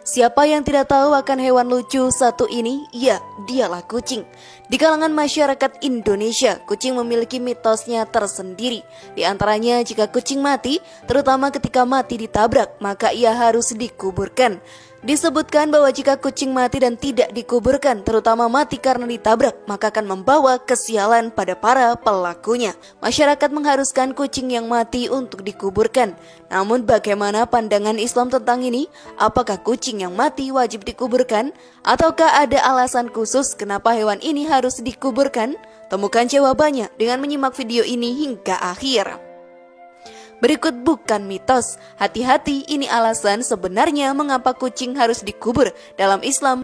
Siapa yang tidak tahu akan hewan lucu satu ini? Ya, dialah kucing. Di kalangan masyarakat Indonesia, kucing memiliki mitosnya tersendiri. Di antaranya, jika kucing mati, terutama ketika mati ditabrak, maka ia harus dikuburkan. Disebutkan bahwa jika kucing mati dan tidak dikuburkan, terutama mati karena ditabrak, maka akan membawa kesialan pada para pelakunya. Masyarakat mengharuskan kucing yang mati untuk dikuburkan. Namun bagaimana pandangan Islam tentang ini? Apakah kucing yang mati wajib dikuburkan? Ataukah ada alasan khusus kenapa hewan ini harus dikuburkan? Temukan jawabannya dengan menyimak video ini hingga akhir. Berikut bukan mitos. Hati-hati, ini alasan sebenarnya mengapa kucing harus dikubur dalam Islam.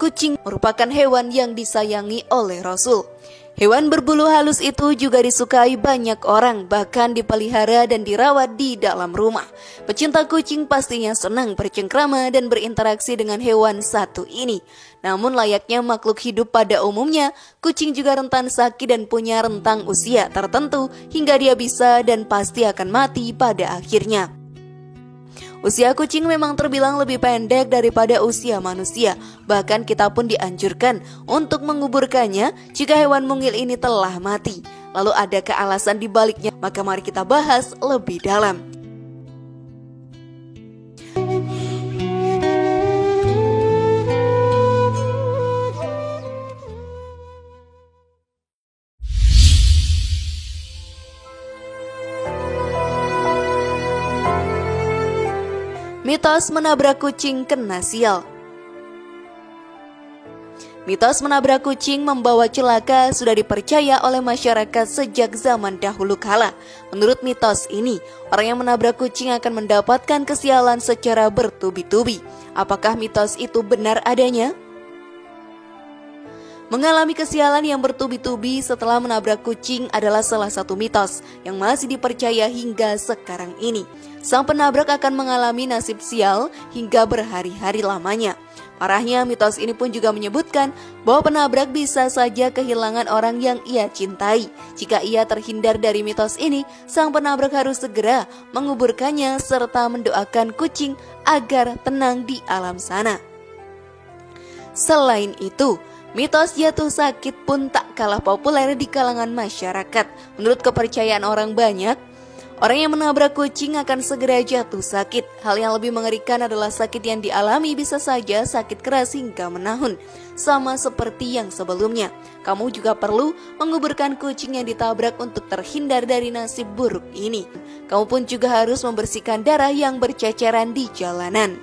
Kucing merupakan hewan yang disayangi oleh Rasul. Hewan berbulu halus itu juga disukai banyak orang, bahkan dipelihara dan dirawat di dalam rumah. Pecinta kucing pastinya senang bercengkrama dan berinteraksi dengan hewan satu ini. Namun layaknya makhluk hidup pada umumnya, kucing juga rentan sakit dan punya rentang usia tertentu hingga dia bisa dan pasti akan mati pada akhirnya. Usia kucing memang terbilang lebih pendek daripada usia manusia. Bahkan kita pun dianjurkan untuk menguburkannya jika hewan mungil ini telah mati. Lalu adakah alasan di baliknya? Maka mari kita bahas lebih dalam. Mitos menabrak kucing kena sial. Mitos menabrak kucing membawa celaka sudah dipercaya oleh masyarakat sejak zaman dahulu kala. Menurut mitos ini, orang yang menabrak kucing akan mendapatkan kesialan secara bertubi-tubi. Apakah mitos itu benar adanya? Mengalami kesialan yang bertubi-tubi setelah menabrak kucing adalah salah satu mitos yang masih dipercaya hingga sekarang ini. Sang penabrak akan mengalami nasib sial hingga berhari-hari lamanya. Parahnya, mitos ini pun juga menyebutkan bahwa penabrak bisa saja kehilangan orang yang ia cintai. Jika ia terhindar dari mitos ini, sang penabrak harus segera menguburkannya serta mendoakan kucing agar tenang di alam sana. Selain itu, mitos jatuh sakit pun tak kalah populer di kalangan masyarakat. Menurut kepercayaan orang banyak, orang yang menabrak kucing akan segera jatuh sakit. Hal yang lebih mengerikan adalah sakit yang dialami bisa saja sakit keras hingga menahun. Sama seperti yang sebelumnya, kamu juga perlu menguburkan kucing yang ditabrak untuk terhindar dari nasib buruk ini. Kamu pun juga harus membersihkan darah yang berceceran di jalanan.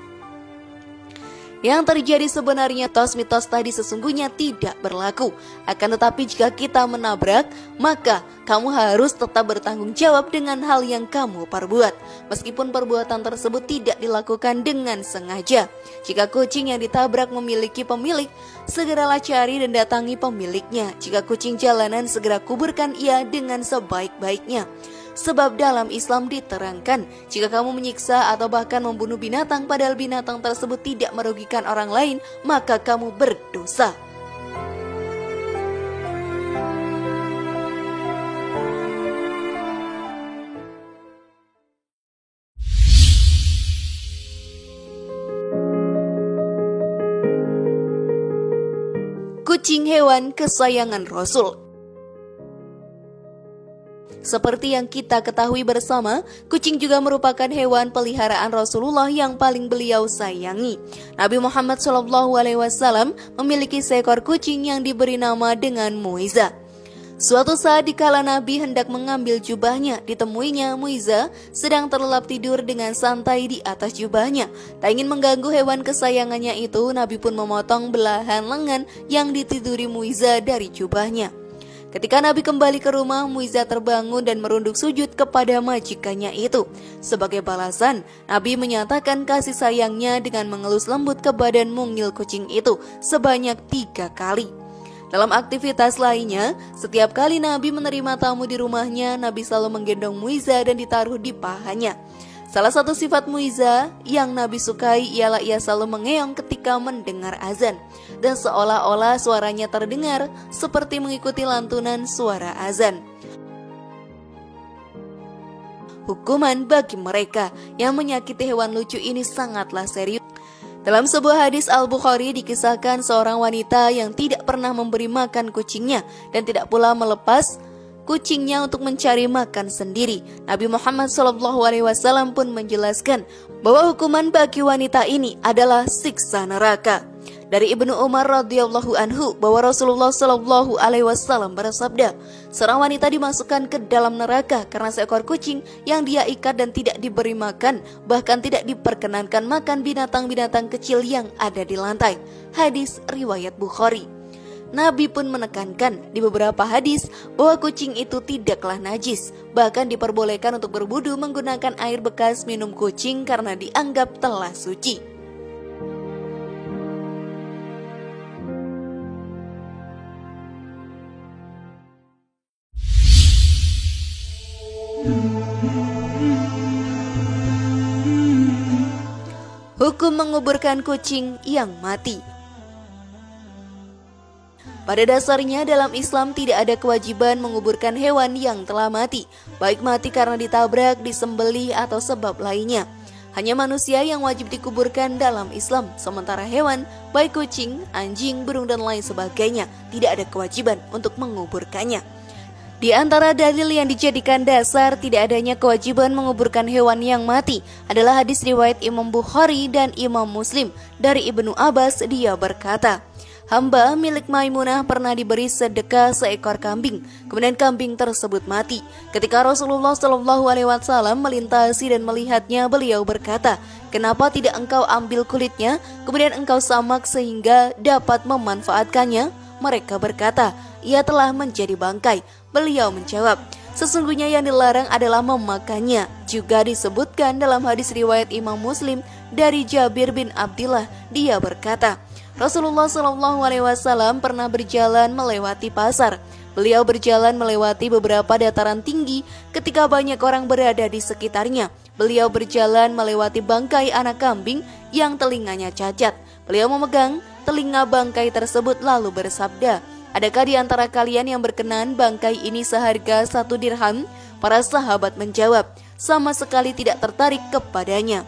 Yang terjadi sebenarnya mitos tadi sesungguhnya tidak berlaku. Akan tetapi jika kita menabrak, maka kamu harus tetap bertanggung jawab dengan hal yang kamu perbuat. Meskipun perbuatan tersebut tidak dilakukan dengan sengaja. Jika kucing yang ditabrak memiliki pemilik, segeralah cari dan datangi pemiliknya. Jika kucing jalanan, segera kuburkan ia dengan sebaik-baiknya. Sebab dalam Islam diterangkan, jika kamu menyiksa atau bahkan membunuh binatang padahal binatang tersebut tidak merugikan orang lain, maka kamu berdosa. Kucing hewan kesayangan Rasul. Seperti yang kita ketahui bersama, kucing juga merupakan hewan peliharaan Rasulullah yang paling beliau sayangi. Nabi Muhammad SAW memiliki seekor kucing yang diberi nama dengan Muiza. Suatu saat dikala Nabi hendak mengambil jubahnya, ditemuinya Muiza sedang terlelap tidur dengan santai di atas jubahnya. Tak ingin mengganggu hewan kesayangannya itu, Nabi pun memotong belahan lengan yang ditiduri Muiza dari jubahnya. Ketika Nabi kembali ke rumah, Muiza terbangun dan merunduk sujud kepada majikannya itu. Sebagai balasan, Nabi menyatakan kasih sayangnya dengan mengelus lembut ke badan mungil kucing itu sebanyak 3 kali. Dalam aktivitas lainnya, setiap kali Nabi menerima tamu di rumahnya, Nabi selalu menggendong Muiza dan ditaruh di pahanya. Salah satu sifat Muiza yang Nabi sukai ialah ia selalu mengeong ketika mendengar azan, dan seolah-olah suaranya terdengar seperti mengikuti lantunan suara azan. hukuman bagi mereka yang menyakiti hewan lucu ini sangatlah serius. Dalam sebuah hadis Al-Bukhari dikisahkan seorang wanita yang tidak pernah memberi makan kucingnya dan tidak pula melepas kucingnya untuk mencari makan sendiri. Nabi Muhammad SAW pun menjelaskan bahwa hukuman bagi wanita ini adalah siksa neraka. Dari Ibnu Umar radhiyallahu anhu bahwa Rasulullah SAW bersabda, seorang wanita dimasukkan ke dalam neraka karena seekor kucing yang dia ikat dan tidak diberi makan, bahkan tidak diperkenankan makan binatang-binatang kecil yang ada di lantai. Hadis riwayat Bukhari. Nabi pun menekankan di beberapa hadis bahwa kucing itu tidaklah najis, bahkan diperbolehkan untuk berwudu menggunakan air bekas minum kucing karena dianggap telah suci. Hukum menguburkan kucing yang mati. Pada dasarnya dalam Islam tidak ada kewajiban menguburkan hewan yang telah mati, baik mati karena ditabrak, disembelih atau sebab lainnya. Hanya manusia yang wajib dikuburkan dalam Islam, sementara hewan, baik kucing, anjing, burung dan lain sebagainya, tidak ada kewajiban untuk menguburkannya. Di antara dalil yang dijadikan dasar tidak adanya kewajiban menguburkan hewan yang mati adalah hadis riwayat Imam Bukhari dan Imam Muslim dari Ibnu Abbas. Dia berkata, hamba milik Maimunah pernah diberi sedekah seekor kambing, kemudian kambing tersebut mati. Ketika Rasulullah SAW melintasi dan melihatnya, beliau berkata, kenapa tidak engkau ambil kulitnya, kemudian engkau samak sehingga dapat memanfaatkannya? Mereka berkata, ia telah menjadi bangkai. Beliau menjawab, sesungguhnya yang dilarang adalah memakannya. Juga disebutkan dalam hadis riwayat Imam Muslim dari Jabir bin Abdillah, dia berkata, Rasulullah SAW pernah berjalan melewati pasar. Beliau berjalan melewati beberapa dataran tinggi ketika banyak orang berada di sekitarnya. Beliau berjalan melewati bangkai anak kambing yang telinganya cacat. Beliau memegang telinga bangkai tersebut lalu bersabda, adakah di antara kalian yang berkenan bangkai ini seharga 1 dirham? Para sahabat menjawab, sama sekali tidak tertarik kepadanya.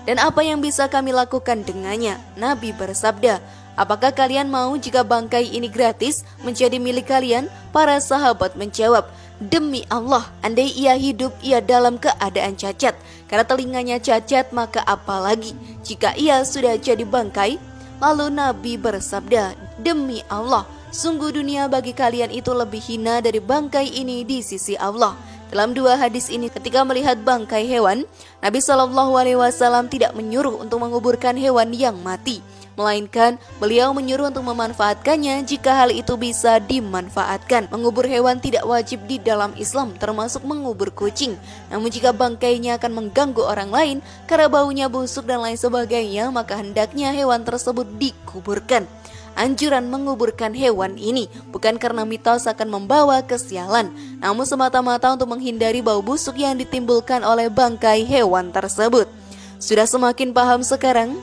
Dan apa yang bisa kami lakukan dengannya? Nabi bersabda, apakah kalian mau jika bangkai ini gratis menjadi milik kalian? Para sahabat menjawab, demi Allah, andai ia hidup, ia dalam keadaan cacat. Karena telinganya cacat, maka apalagi jika ia sudah jadi bangkai? Lalu Nabi bersabda, demi Allah, sungguh dunia bagi kalian itu lebih hina dari bangkai ini di sisi Allah. Dalam dua hadis ini, ketika melihat bangkai hewan, Nabi SAW tidak menyuruh untuk menguburkan hewan yang mati, melainkan beliau menyuruh untuk memanfaatkannya jika hal itu bisa dimanfaatkan. Mengubur hewan tidak wajib di dalam Islam, termasuk mengubur kucing. Namun jika bangkainya akan mengganggu orang lain karena baunya busuk dan lain sebagainya, maka hendaknya hewan tersebut dikuburkan. Anjuran menguburkan hewan ini bukan karena mitos akan membawa kesialan, namun semata-mata untuk menghindari bau busuk yang ditimbulkan oleh bangkai hewan tersebut. Sudah semakin paham sekarang?